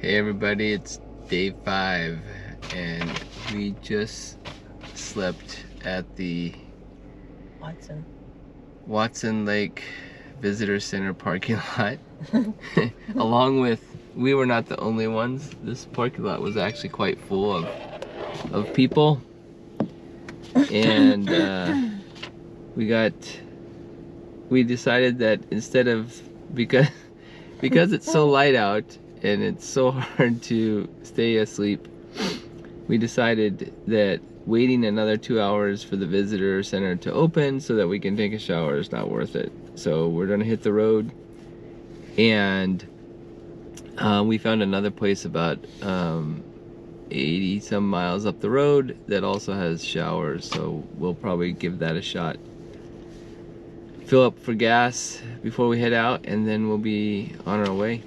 Hey everybody, it's day 5 and we just slept at the Watson Lake Visitor Center parking lot. Along with, we were not the only ones. This parking lot was actually quite full of people. And we decided that instead of, because it's so light out and it's so hard to stay asleep, we decided that waiting another 2 hours for the visitor center to open so that we can take a shower is not worth it. So we're gonna hit the road, and we found another place about 80 some miles up the road that also has showers, so we'll probably give that a shot. Fill up for gas before we head out, and then we'll be on our way.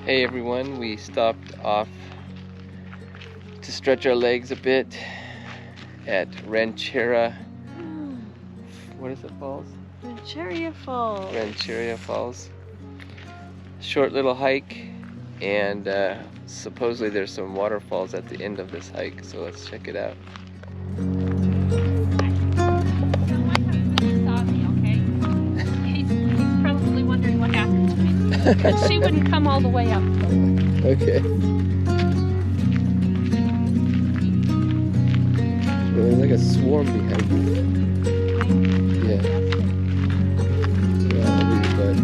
Hey everyone, we stopped off to stretch our legs a bit at Rancheria. What is it, falls? Rancheria Falls. Rancheria Falls. Short little hike, and supposedly there's some waterfalls at the end of this hike, so let's check it out. He's probably wondering what happened to me. But she wouldn't come all the way up. Okay. Well, there's like a swarm behind you. Yeah. Yeah, I'll leave it, bud.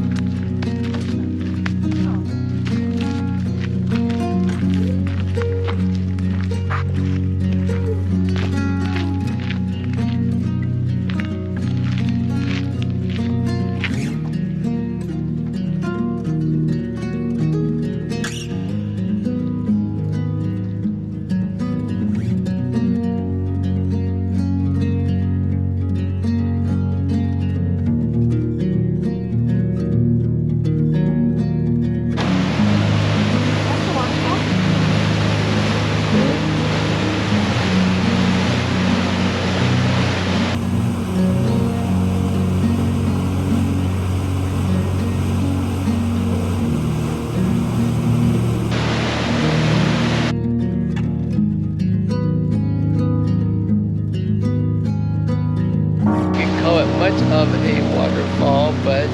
Much of a waterfall, but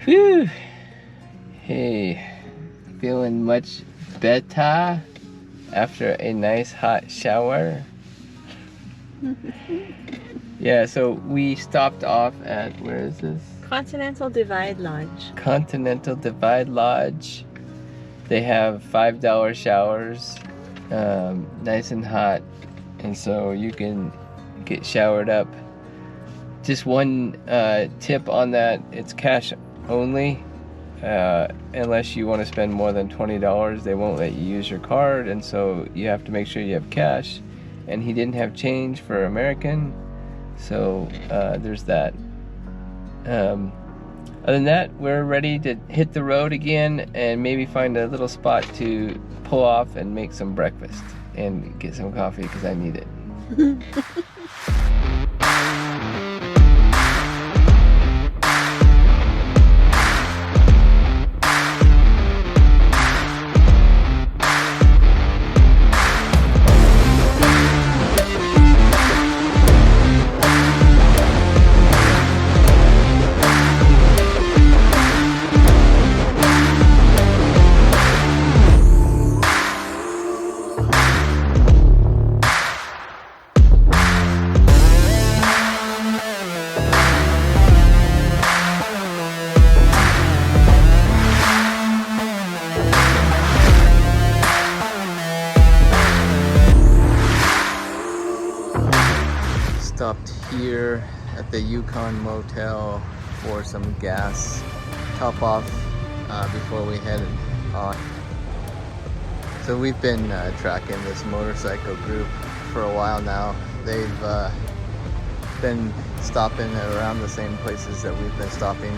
whew. Hey, feeling much better after a nice hot shower? Yeah, so we stopped off at, where is this? Continental Divide Lodge. Continental Divide Lodge. They have $5 showers, nice and hot, and so you can get showered up Just one tip on that, it's cash only. Unless you want to spend more than $20, they won't let you use your card, and so you have to make sure you have cash. And he didn't have change for American, so there's that. Other than that, we're ready to hit the road again and maybe find a little spot to pull off and make some breakfast and get some coffee because I need it. Stopped here at the Yukon motel for some gas top off before we headed on. So we've been tracking this motorcycle group for a while now. They've been stopping around the same places that we've been stopping.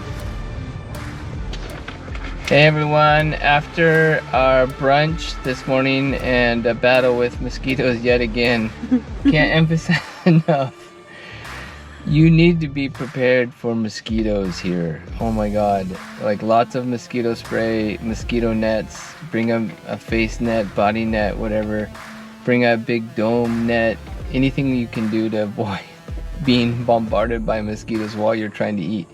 Hey everyone, after our brunch this morning and a battle with mosquitoes yet again, can't emphasize enough. You need to be prepared for mosquitoes here. Oh my god. Like lots of mosquito spray, mosquito nets, bring a face net, body net, whatever. Bring a big dome net, anything you can do to avoid being bombarded by mosquitoes while you're trying to eat.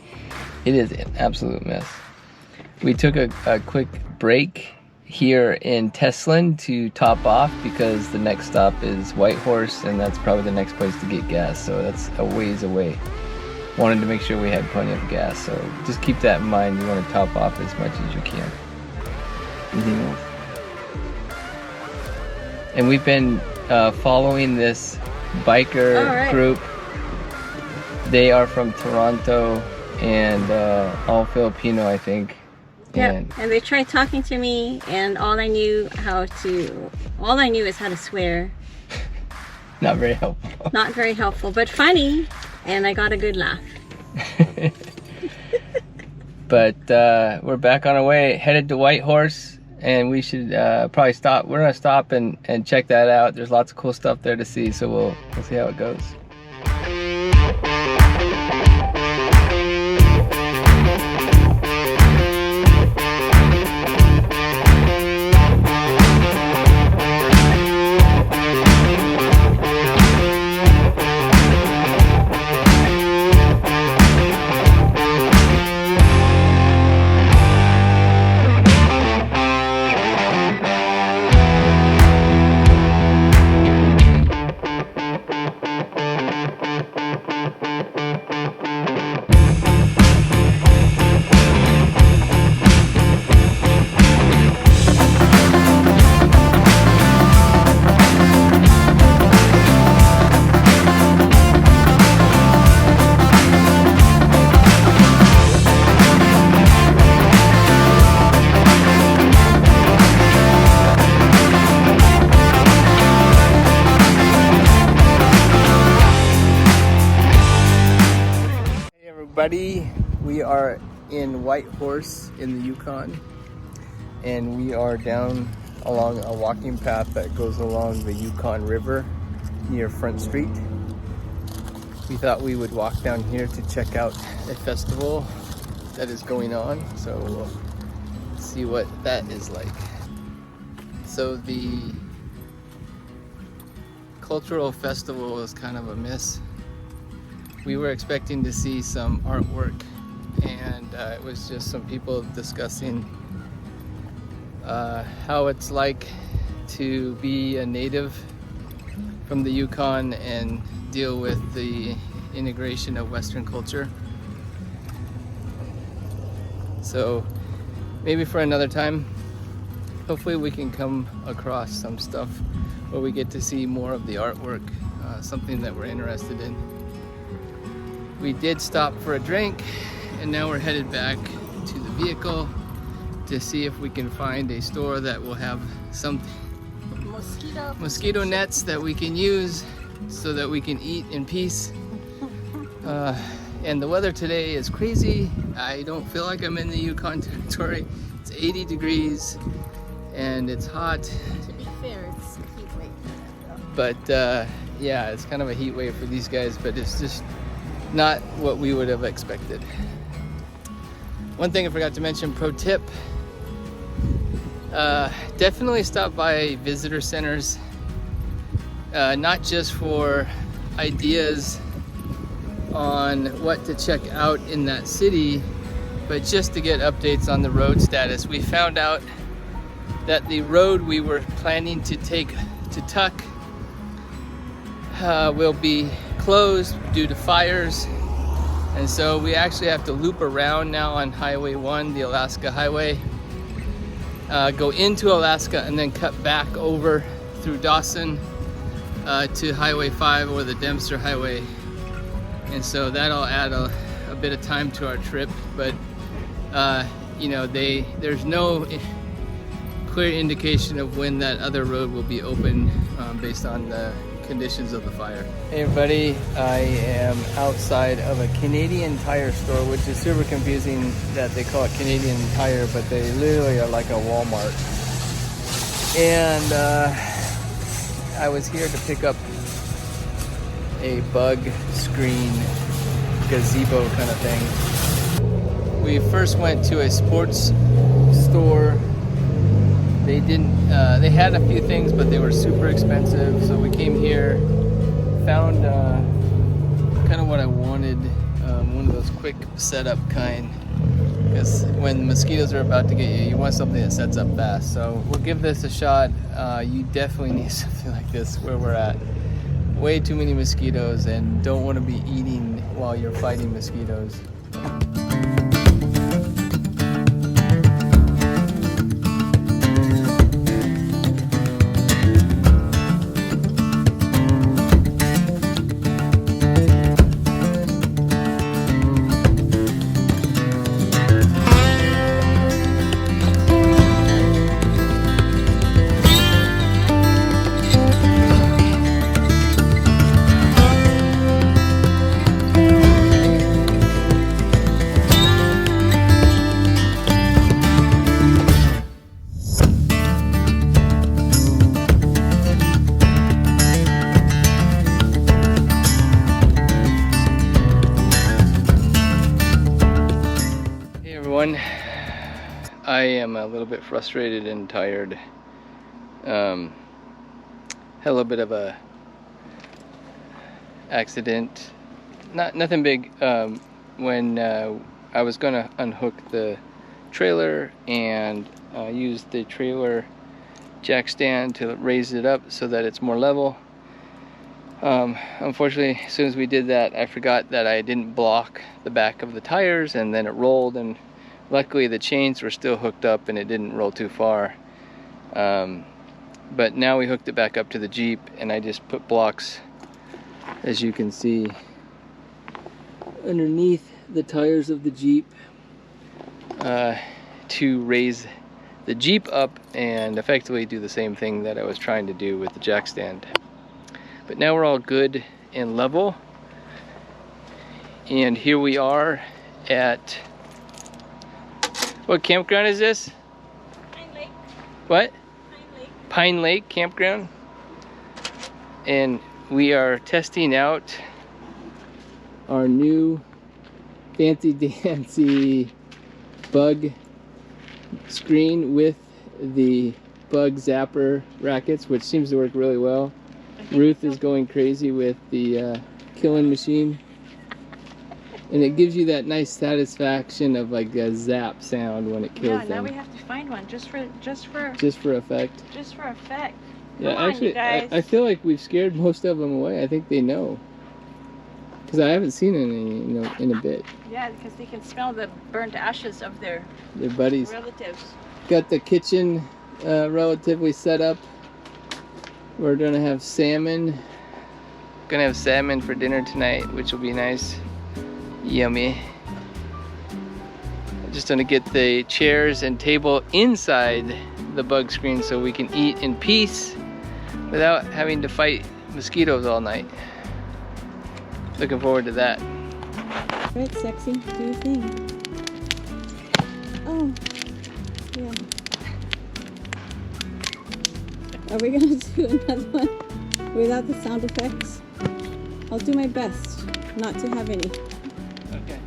It is an absolute mess. We took a quick break here in Teslin to top off because the next stop is Whitehorse and that's probably the next place to get gas, so that's a ways away. Wanted to make sure we had plenty of gas, so just keep that in mind. You want to top off as much as you can. And we've been following this biker group. They are from Toronto and all Filipino, I think. Yep, and they tried talking to me, and all I knew is how to swear. Not very helpful. Not very helpful, but funny, and I got a good laugh. But we're back on our way, headed to Whitehorse, and we should probably stop. We're gonna stop and check that out. There's lots of cool stuff there to see, so we'll see how it goes. We are in Whitehorse in the Yukon, and we are down along a walking path that goes along the Yukon River near Front Street. We thought we would walk down here to check out a festival that is going on, so we'll see what that is like. So the cultural festival is kind of a miss. We were expecting to see some artwork, and it was just some people discussing how it's like to be a native from the Yukon and deal with the integration of Western culture. So maybe for another time, hopefully we can come across some stuff where we get to see more of the artwork, something that we're interested in. We did stop for a drink, and now we're headed back to the vehicle to see if we can find a store that will have some mosquito nets that we can use so that we can eat in peace. And the weather today is crazy. I don't feel like I'm in the Yukon territory. It's 80 degrees and it's hot. To be fair, it's a heat wave. But yeah, it's kind of a heat wave for these guys, but it's just not what we would have expected. One thing I forgot to mention, pro tip, definitely stop by visitor centers, not just for ideas on what to check out in that city, but just to get updates on the road status. We found out that the road we were planning to take to Tuk will be closed due to fires, and so we actually have to loop around now on Highway 1, the Alaska Highway, go into Alaska and then cut back over through Dawson to Highway 5 or the Dempster Highway. And so that'll add a bit of time to our trip, but you know, there's no clear indication of when that other road will be open based on the conditions of the fire. Hey everybody, I am outside of a Canadian Tire store, which is super confusing that they call it Canadian Tire, but they literally are like a Walmart. And I was here to pick up a bug screen gazebo kind of thing. We first went to a sports store. They didn't, they had a few things, but they were super expensive. So we came here, found kind of what I wanted, one of those quick setup kind. Because when mosquitoes are about to get you, you want something that sets up fast. So we'll give this a shot. You definitely need something like this where we're at. Way too many mosquitoes, and don't want to be eating while you're fighting mosquitoes. I am a little bit frustrated and tired. Had a little bit of a accident, nothing big, when I was gonna unhook the trailer and use the trailer jack stand to raise it up so that it's more level. Unfortunately, as soon as we did that, I forgot that I didn't block the back of the tires, and then it rolled, and luckily the chains were still hooked up and it didn't roll too far. But now we hooked it back up to the Jeep, and I just put blocks, as you can see, underneath the tires of the Jeep to raise the Jeep up and effectively do the same thing that I was trying to do with the jack stand. But now we're all good and level, and here we are at, what campground is this? Pine Lake. What? Pine Lake. Pine Lake Campground. And we are testing out our new fancy dancy bug screen with the bug zapper rackets, which seems to work really well. Ruth is going crazy with the killing machine. And it gives you that nice satisfaction of like a zap sound when it kills them. Yeah, now we have to find one just for effect. Just for effect. Yeah, Come on, actually, you guys. I feel like we've scared most of them away. I think they know, because I haven't seen any, in a bit. Yeah, because they can smell the burnt ashes of their buddies. relatives. Got the kitchen relatively set up. We're gonna have salmon. Gonna have salmon for dinner tonight, which will be nice. Yummy. I'm just gonna get the chairs and table inside the bug screen so we can eat in peace without having to fight mosquitoes all night. Looking forward to that. Right, sexy. Do your thing. Oh, yeah. Are we gonna do another one without the sound effects? I'll do my best not to have any. Okay.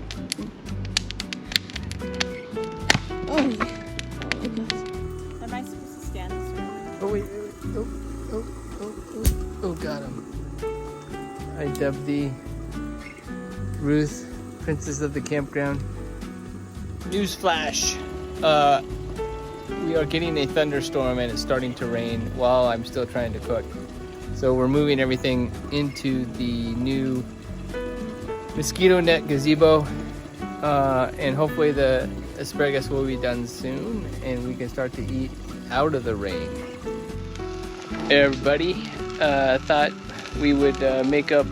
Oh, yeah. Oh my gosh. Am I supposed to stand this way? Oh wait, wait, wait. Oh, got him. I dubbed thee Ruth, Princess of the Campground. Newsflash. We are getting a thunderstorm and it's starting to rain while I'm still trying to cook. So we're moving everything into the new mosquito net gazebo. And hopefully the asparagus will be done soon and we can start to eat out of the rain. Hey everybody, thought we would make up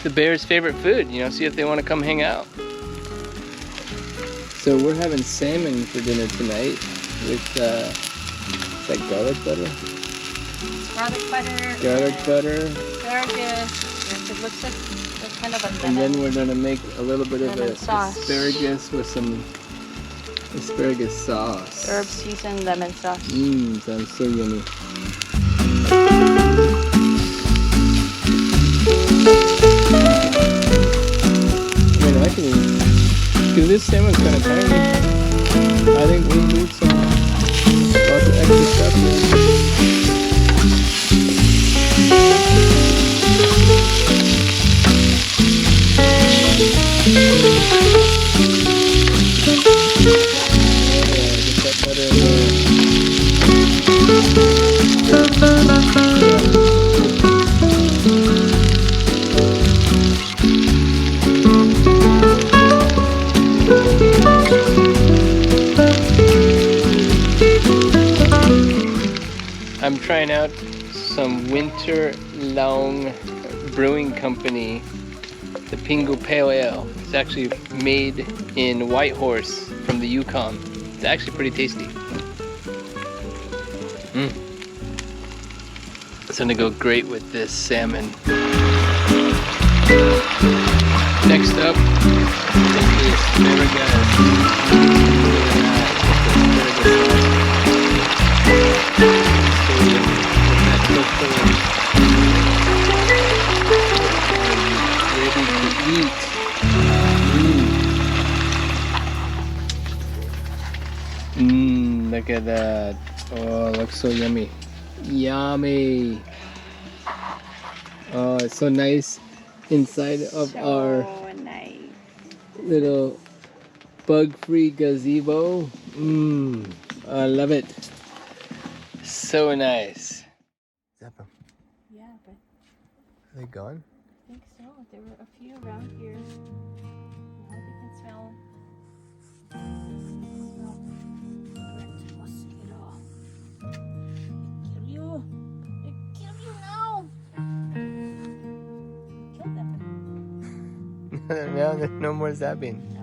the bears' favorite food, you know, see if they want to come hang out. So we're having salmon for dinner tonight with, is that garlic butter? Garlic butter. Garlic butter. Asparagus. Yes, it looks like kind of a lemon. And then we're gonna make a little bit of Lemon sauce. asparagus with some asparagus sauce. Herb seasoned lemon sauce. Mmm, sounds so yummy. I mean, I can eat. Because this salmon's kind of tiny. I think we need some lots of extra stuff here. Get that butter in there. I'm trying out some winter long brewing company, the Pingu Pale Ale. It's actually made in Whitehorse from the Yukon. It's actually pretty tasty. It's gonna go great with this salmon. Next up is the asparagus. Ready to eat. Look at that. Oh, it looks so yummy. Yummy. Oh, it's so nice inside of our nice. little bug-free gazebo. I love it. So nice. Zap them. Yeah, but Are they gone? I think so. There were a few around here. Now we can smell burnt mosquito. They kill you. They kill you now. Kill them. No, there's no more zapping. No.